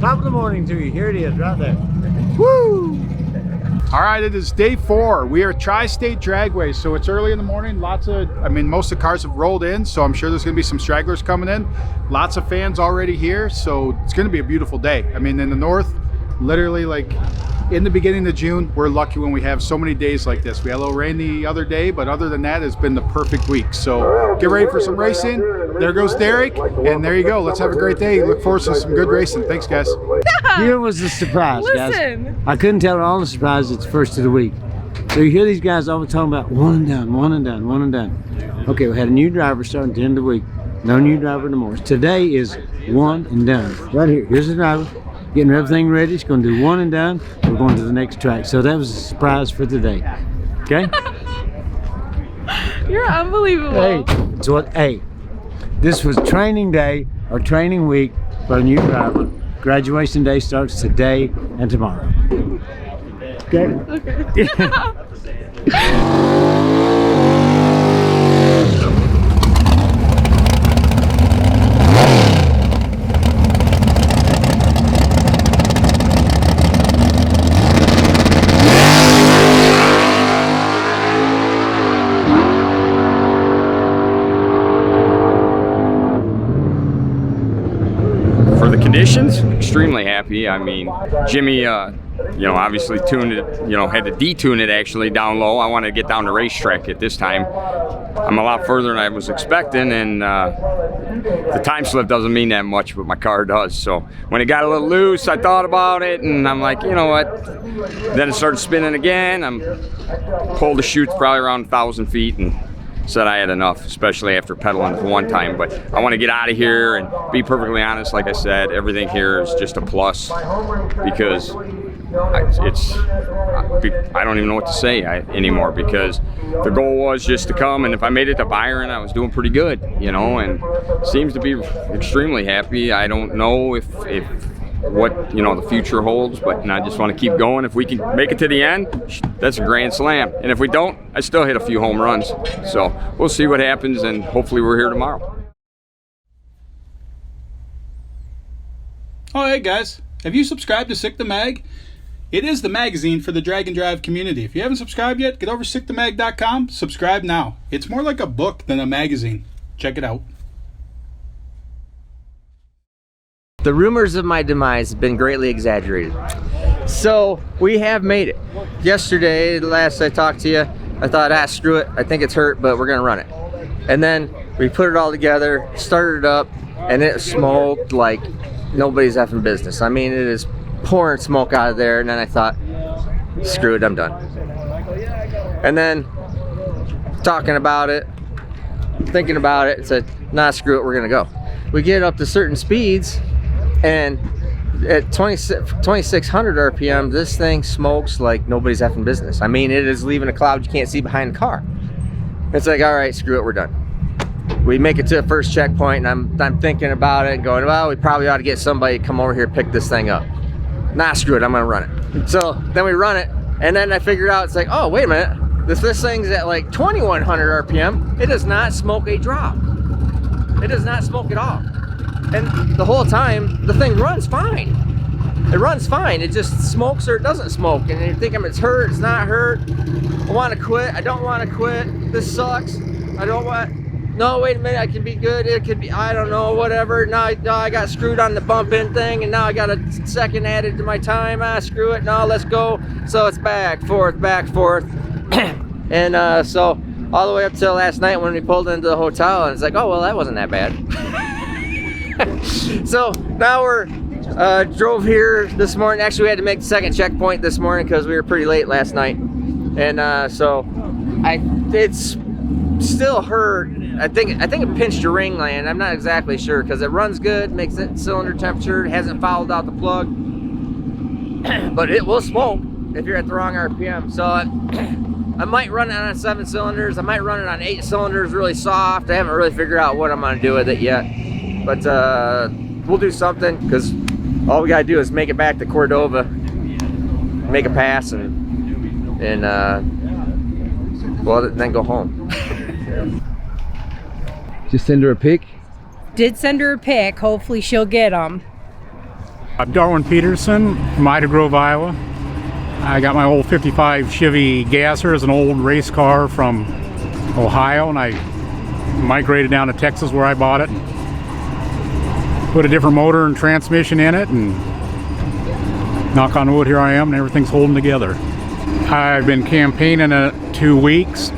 Top of the morning to you. Here it is, right there. Woo! All right, it is day 4. We are Tri-State Dragway, so it's early in the morning. Most of the cars have rolled in, so I'm sure there's gonna be some stragglers coming in. Lots of fans already here, so it's gonna be a beautiful day. I mean, in the north, literally like in the beginning of June, we're lucky when we have so many days like this. We had a little rain the other day, but other than that, it's been the perfect week. So get ready for some racing. There goes Derek, and there you go. Let's have a great day. Look forward to some good racing. Thanks, guys. Here was the surprise, guys. I couldn't tell all the surprise. It's the first of the week. So you hear these guys always talking about one and done, one and done, one and done. Okay, we had a new driver starting at the end of the week. No new driver no more. Today is one and done. Right here. Here's the driver. Getting everything ready. It's going to do one and done. We're going to the next track. So that was a surprise for today. Okay? You're unbelievable. Hey, this was training day or training week for a new driver. Graduation day starts today and tomorrow. Okay? Okay. Conditions, extremely happy. I mean, Jimmy, obviously tuned it, had to detune it actually down low. I wanted to get down to racetrack at this time. I'm a lot further than I was expecting, and the time slip doesn't mean that much, but my car does. So when it got a little loose, I thought about it, and I'm like, you know what? Then it started spinning again. Pulled the chutes probably around 1,000 feet, and said I had enough, especially after pedaling for one time. But I want to get out of here, and be perfectly honest, like I said, everything here is just a plus, because I don't even know what to say anymore, because the goal was just to come, and if I made it to Byron, I was doing pretty good, and seems to be extremely happy. I don't know if what the future holds, but I just want to keep going. If we can make it to the end, that's a grand slam, and if we don't, I still hit a few home runs. So we'll see what happens, and hopefully we're here tomorrow. Oh, hey guys, have you subscribed to Sick the Mag? It is the magazine for the drag and drive community. If you haven't subscribed yet, get over to sickthemag.com. Subscribe now. It's more like a book than a magazine. Check it out. The rumors of my demise have been greatly exaggerated. So we have made it. Yesterday, last I talked to you, I thought, screw it. I think it's hurt, but we're gonna run it. And then we put it all together, started it up, and it smoked like nobody's effing business. I mean, it is pouring smoke out of there. And then I thought, screw it, I'm done. And then talking about it, thinking about it, said, nah, screw it, we're gonna go. We get up to certain speeds, and at 2,600 RPM, this thing smokes like nobody's effing business. I mean, it is leaving a cloud you can't see behind the car. It's like, all right, screw it, we're done. We make it to the first checkpoint, and I'm thinking about it and going, well, we probably ought to get somebody to come over here and pick this thing up. Nah, screw it, I'm gonna run it. So then we run it, and then I figured out, it's like, oh, wait a minute. This thing's at like 2,100 RPM. It does not smoke a drop. It does not smoke at all. And the whole time, the thing runs fine. It runs fine. It just smokes or it doesn't smoke. And you're thinking it's hurt, it's not hurt. I want to quit. I don't want to quit. This sucks. I don't want. No, wait a minute. I can be good. It could be, I don't know, whatever. No, I got screwed on the bump in thing, and now I got a second added to my time. Screw it. No, let's go. So it's back, forth. And so all the way up till last night when we pulled into the hotel, and it's like, oh, well, that wasn't that bad. So now we're drove here this morning. Actually, we had to make the second checkpoint this morning because we were pretty late last night, and so it's still hurt. I think it pinched a ring land. I'm not exactly sure because it runs good, makes it cylinder temperature, it hasn't fouled out the plug, but it will smoke if you're at the wrong RPM. So I might run it on 7 cylinders. I might run it on 8 cylinders, really soft. I haven't really figured out what I'm gonna do with it yet. But we'll do something, because all we gotta do is make it back to Cordova, make a pass, and then go home. Just send her a pic? Did send her a pic. Hopefully she'll get them. I'm Darwin Peterson from Ida Grove, Iowa. I got my old 55 Chevy Gasser as an old race car from Ohio, and I migrated down to Texas where I bought it. Put a different motor and transmission in it, and knock on wood, here I am, and everything's holding together. I've been campaigning it 2 weeks.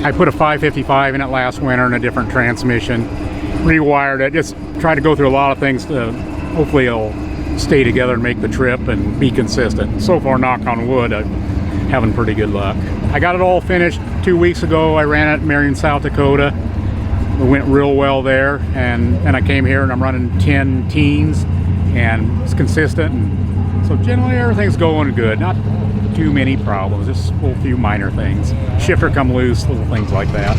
I put a 555 in it last winter and a different transmission. Rewired it, just tried to go through a lot of things to hopefully it'll stay together and make the trip and be consistent. So far, knock on wood, I'm having pretty good luck. I got it all finished 2 weeks ago. I ran it in Marion, South Dakota. It went real well there, and I came here and I'm running 10 teens, and it's consistent. And so generally everything's going good. Not too many problems, just a few minor things. Shifter come loose, little things like that.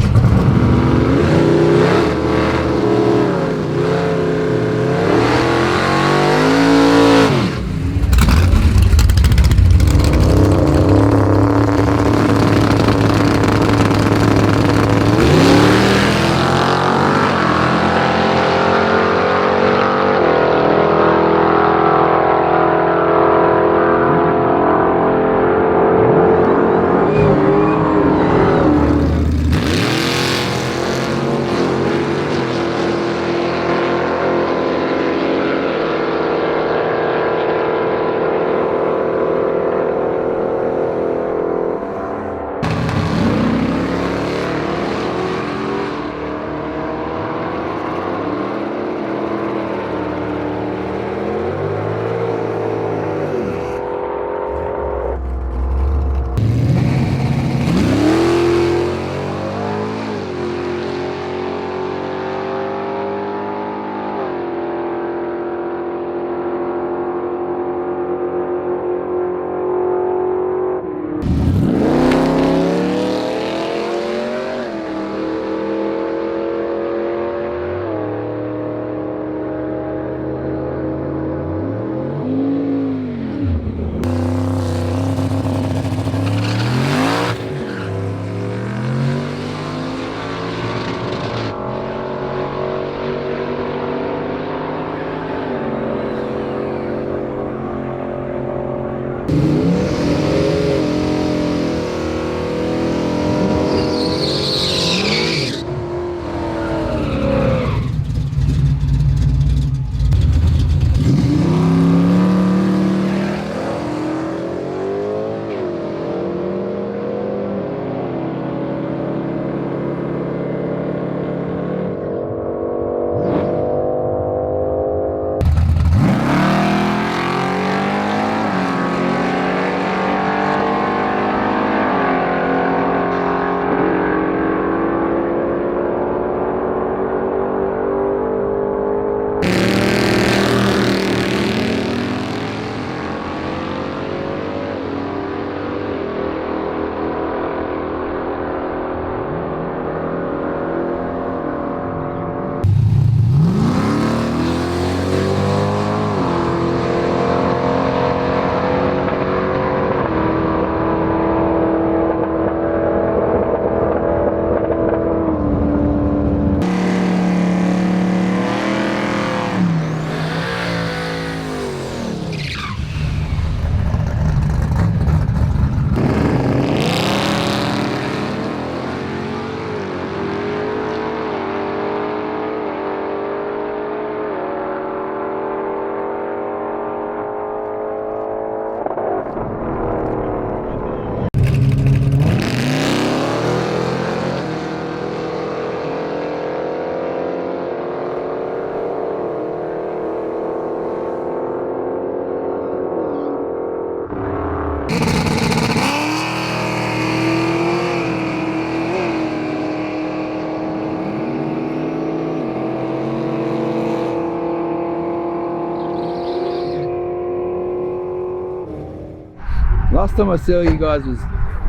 Last time I saw you guys was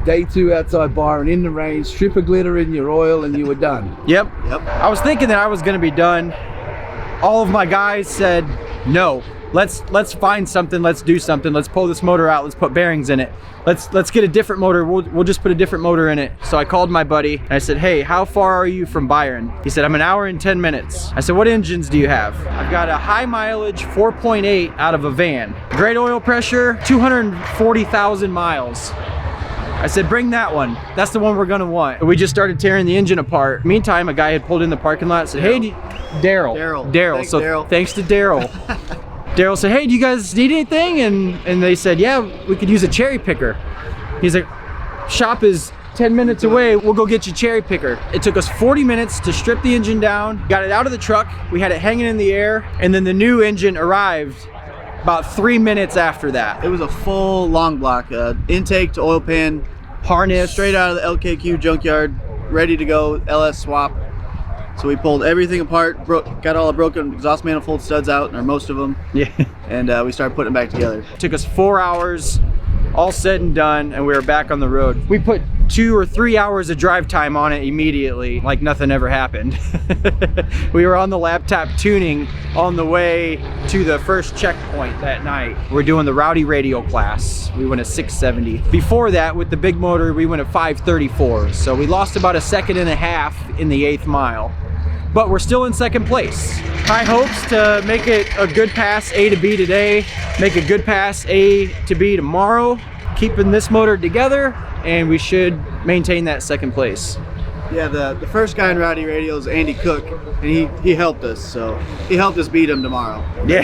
day 2 outside Byron in the rain, strip of glitter in your oil, and you were done. Yep. I was thinking that I was going to be done. All of my guys said no. let's find something, let's do something, let's pull this motor out, let's put bearings in it, let's get a different motor, we'll just put a different motor in it. So I called my buddy and I said, hey, how far are you from Byron? He said, I'm an hour and 10 minutes. I said, what engines do you have? I've got a high mileage 4.8 out of a van, great oil pressure, 240,000 miles. I said, bring that one. That's the one we're gonna want. We just started tearing the engine apart. Meantime, a guy had pulled in the parking lot and said, hey, Daryl. So thanks to Daryl. Daryl said, hey, do you guys need anything? And they said, yeah, we could use a cherry picker. He's like, shop is 10 minutes away, we'll go get you a cherry picker. It took us 40 minutes to strip the engine down, got it out of the truck, we had it hanging in the air, and then the new engine arrived about 3 minutes after that. It was a full long block, intake to oil pan, Harness. straight out of the LKQ junkyard, ready to go, LS swap. So we pulled everything apart, got all the broken exhaust manifold studs out, or most of them. Yeah. And we started putting them back together. It took us 4 hours, all said and done, and we were back on the road. We put 2 or 3 hours of drive time on it immediately, like nothing ever happened. We were on the laptop tuning on the way to the first checkpoint that night. We're doing the Rowdy Radio class. We went at 670. Before that, with the big motor, we went at 534. So we lost about a second and a half in the 8th mile. But we're still in second place. High hopes to make it a good pass A to B today, make a good pass A to B tomorrow, keeping this motor together, and we should maintain that second place. Yeah, the first guy in Rowdy Radio is Andy Cook, and he helped us, so he helped us beat him tomorrow. Yeah.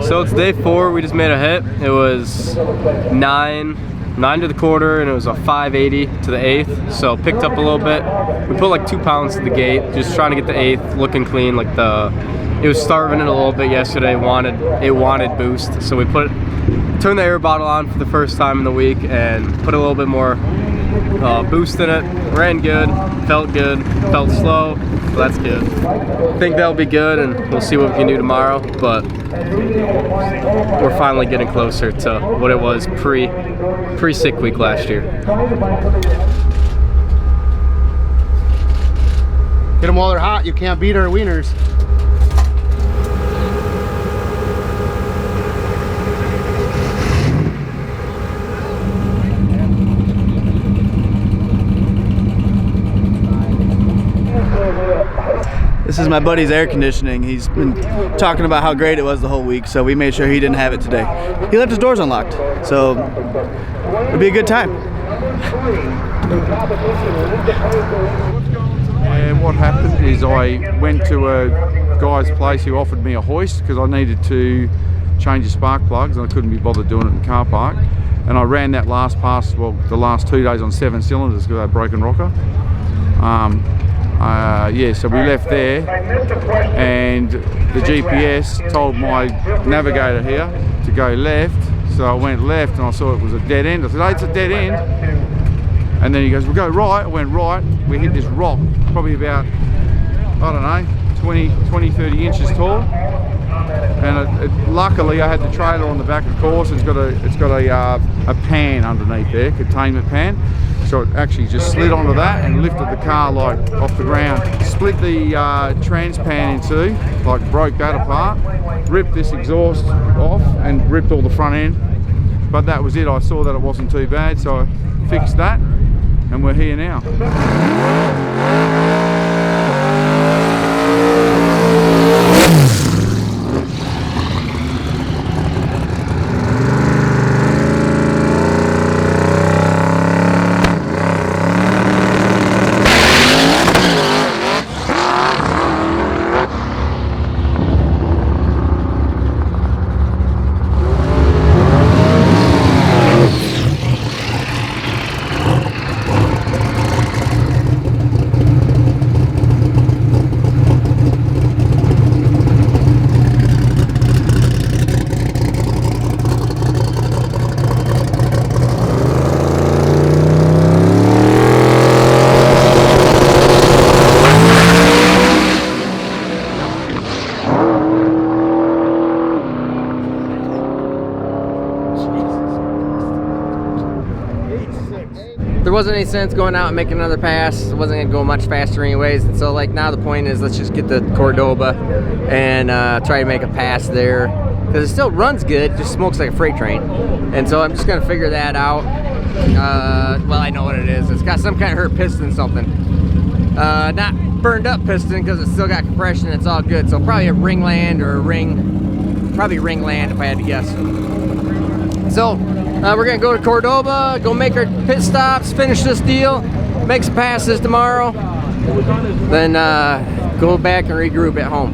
So it's day 4. We just made a hit. It was 9 to the quarter, and it was a 580 to the 8th. So picked up a little bit. We put like 2 pounds to the gate, just trying to get the 8th looking clean. Like it was starving it a little bit yesterday. It wanted boost, so we turned the air bottle on for the first time in the week and put a little bit more boost in it. Ran good, felt slow, so that's good. I think that'll be good, and we'll see what we can do tomorrow, but we're finally getting closer to what it was pre-sick week last year. Get them while they're hot. You can't beat our wieners. This is my buddy's air conditioning. He's been talking about how great it was the whole week, so we made sure he didn't have it today. He left his doors unlocked, so it'll be a good time. And what happened is I went to a guy's place who offered me a hoist because I needed to change the spark plugs and I couldn't be bothered doing it in the car park. And I ran that last pass, well, the last 2 days on 7 cylinders because I had broken rocker. Yeah, so we left there, and the GPS told my navigator here to go left, so I went left and I saw it was a dead end. I said, hey, it's a dead end. And then he goes, well, go right. I went right. We hit this rock, probably about, I don't know, 20, 30 inches tall. And luckily I had the trailer on the back, of course. It's got a pan underneath there, containment pan. So it actually just slid onto that and lifted the car like off the ground. Split the trans pan in two, like broke that apart, ripped this exhaust off and ripped all the front end. But that was it. I saw that it wasn't too bad, so I fixed that and we're here now. There wasn't any sense going out and making another pass. It wasn't gonna go much faster anyways. And so like now the point is let's just get the Cordova and try to make a pass there. Because it still runs good, just smokes like a freight train. And so I'm just gonna figure that out. Well, I know what it is. It's got some kind of hurt piston something. Not burned up piston because it's still got compression. It's all good. So probably a ringland or a ring, probably ringland if I had to guess. So we're gonna go to Cordova, go make our pit stops, finish this deal, make some passes tomorrow, then go back and regroup at home.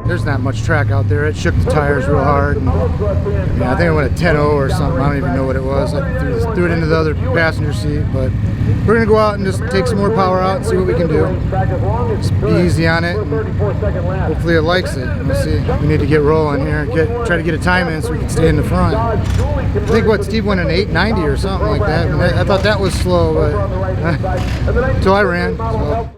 There's not much track out there. It shook the tires real hard. And, yeah, I think I went a 10-0 or something. I don't even know what it was. I threw it into the other passenger seat. But we're going to go out and just take some more power out and see what we can do. Just be easy on it. And hopefully it likes it. We'll see. We need to get rolling here. Try to get a time in so we can stay in the front. I think what Steve went an 890 or something like that. And I thought that was slow, but so I ran. So.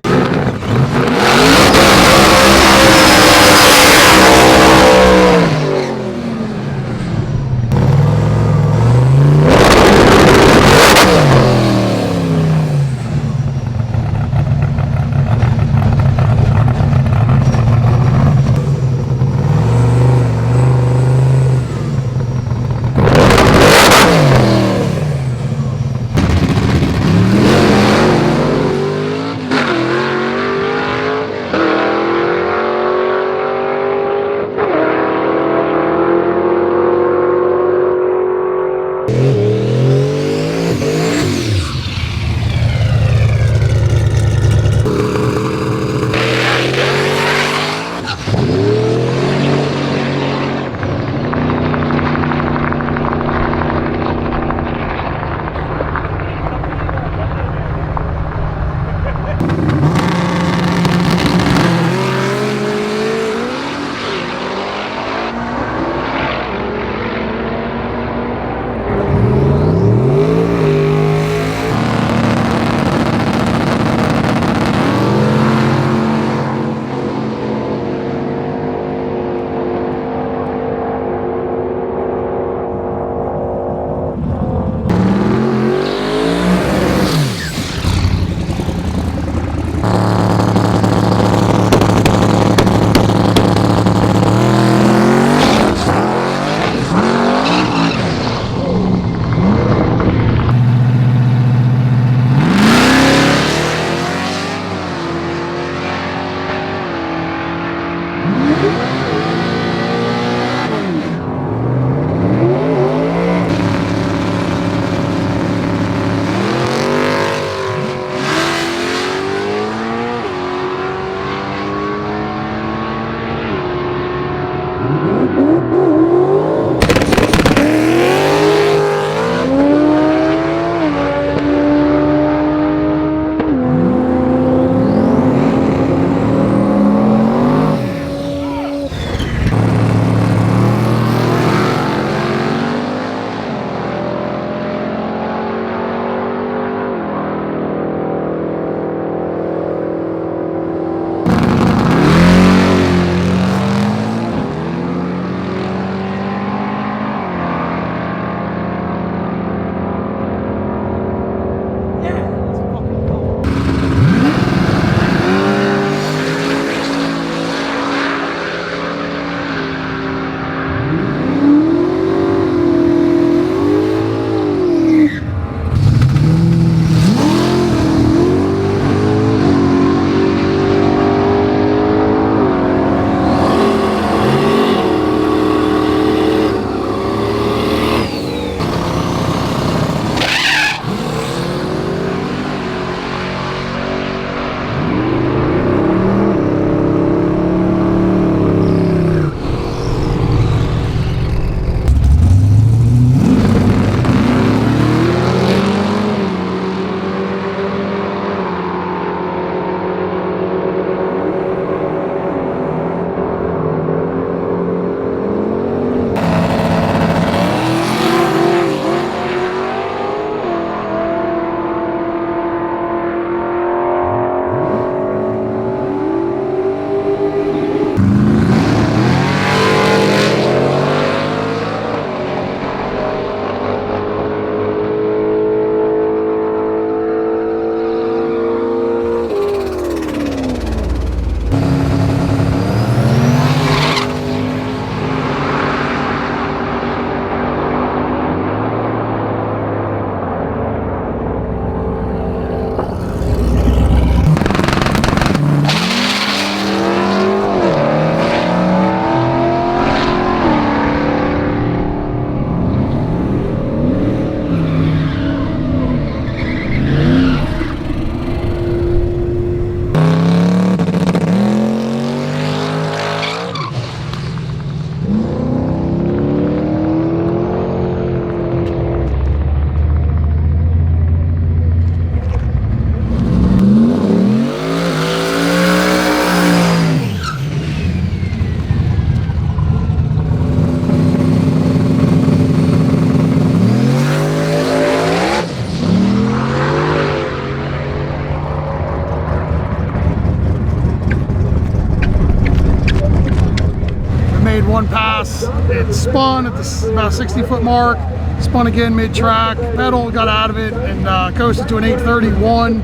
It spun at about 60-foot mark, spun again mid-track, pedal, got out of it, and coasted to an 831.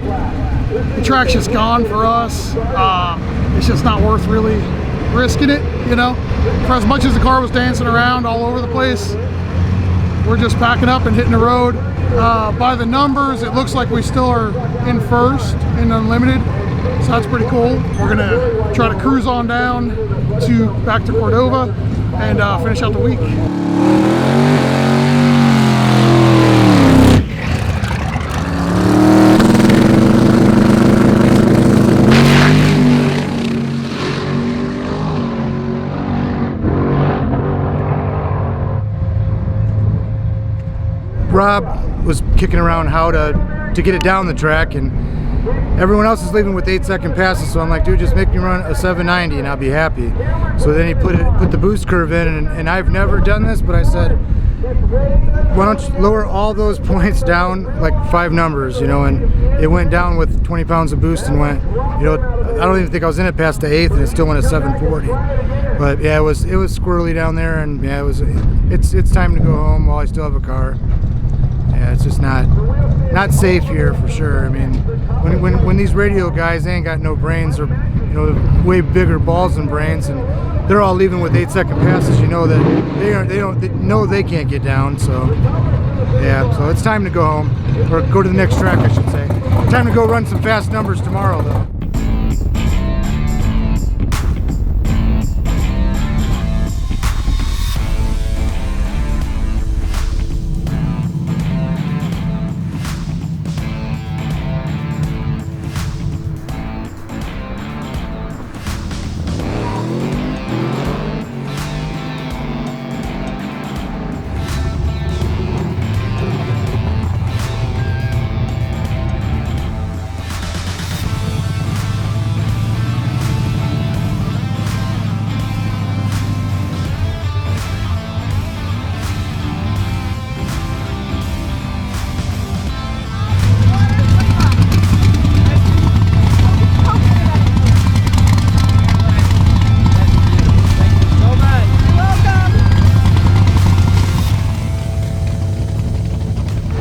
The track's just gone for us. It's just not worth really risking it, you know. For as much as the car was dancing around all over the place, we're just packing up and hitting the road. By the numbers, it looks like we still are in first in Unlimited, so that's pretty cool. We're gonna try to cruise on down back to Cordova and finish out the week. Rob was kicking around how to get it down the track, and everyone else is leaving with 8-second passes, so I'm like, dude, just make me run a 790 and I'll be happy. So then he put the boost curve in, and I've never done this, but I said, why don't you lower all those points down like 5 numbers, you know, and it went down with 20 pounds of boost and went, you know, I don't even think I was in it past the 8th, and it still went at 740. But yeah, it was squirrely down there, and yeah, it's time to go home while I still have a car. Yeah, it's just not safe here for sure. I mean, when these radio guys, they ain't got no brains, or you know, way bigger balls than brains, and they're all leaving with 8-second passes. You know that they know they can't get down. So yeah, so it's time to go home, or go to the next track, I should say. Time to go run some fast numbers tomorrow, though.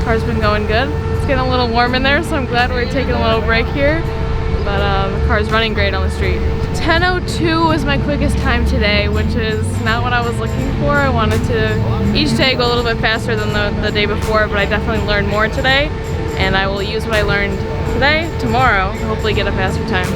Car's been going good. It's getting a little warm in there, so I'm glad we're taking a little break here. But the car's running great on the street. 10:02 was my quickest time today, which is not what I was looking for. I wanted to each day go a little bit faster than the day before, but I definitely learned more today, and I will use what I learned today, tomorrow, hopefully get a faster time.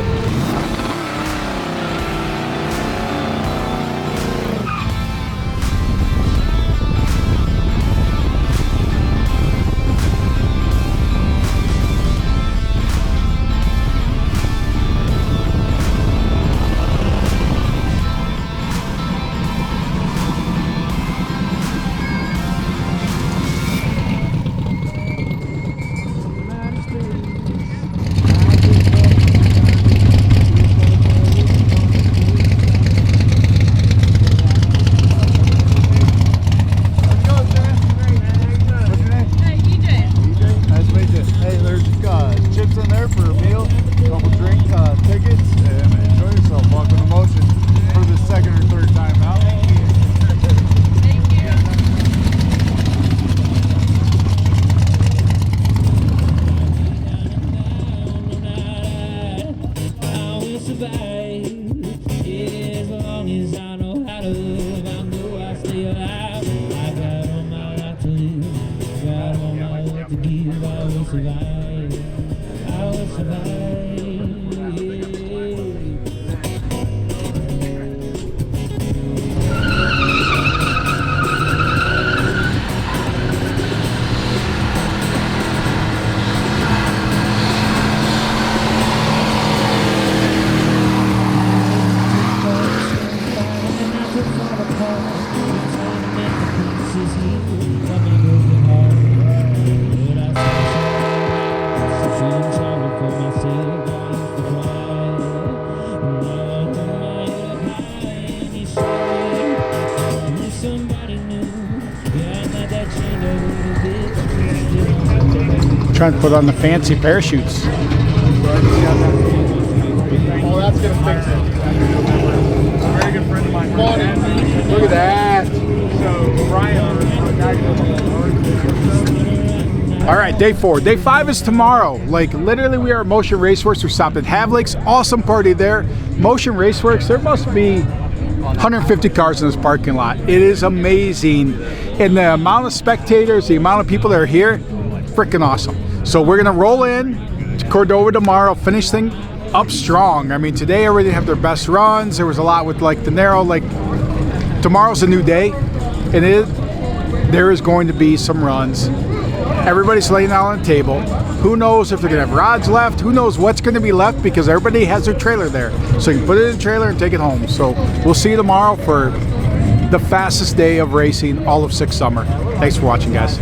Trying to put on the fancy parachutes. Oh, that's gonna fix it. A very good friend of mine. Look at that. All right, day 4. Day 5 is tomorrow. Like literally we are at Motion Raceworks. We stopped at Havlik's. Awesome party there. Motion Raceworks, there must be 150 cars in this parking lot. It is amazing. And the amount of spectators, the amount of people that are here, freaking awesome. So we're gonna roll in to Cordova tomorrow, finish thing up strong. I mean, today everybody have their best runs. There was a lot with like the narrow, like tomorrow's a new day. And there is going to be some runs. Everybody's laying out on the table. Who knows if they're gonna have rods left? Who knows what's gonna be left, because everybody has their trailer there. So you can put it in the trailer and take it home. So we'll see you tomorrow for the fastest day of racing all of 6 summer. Thanks for watching, guys.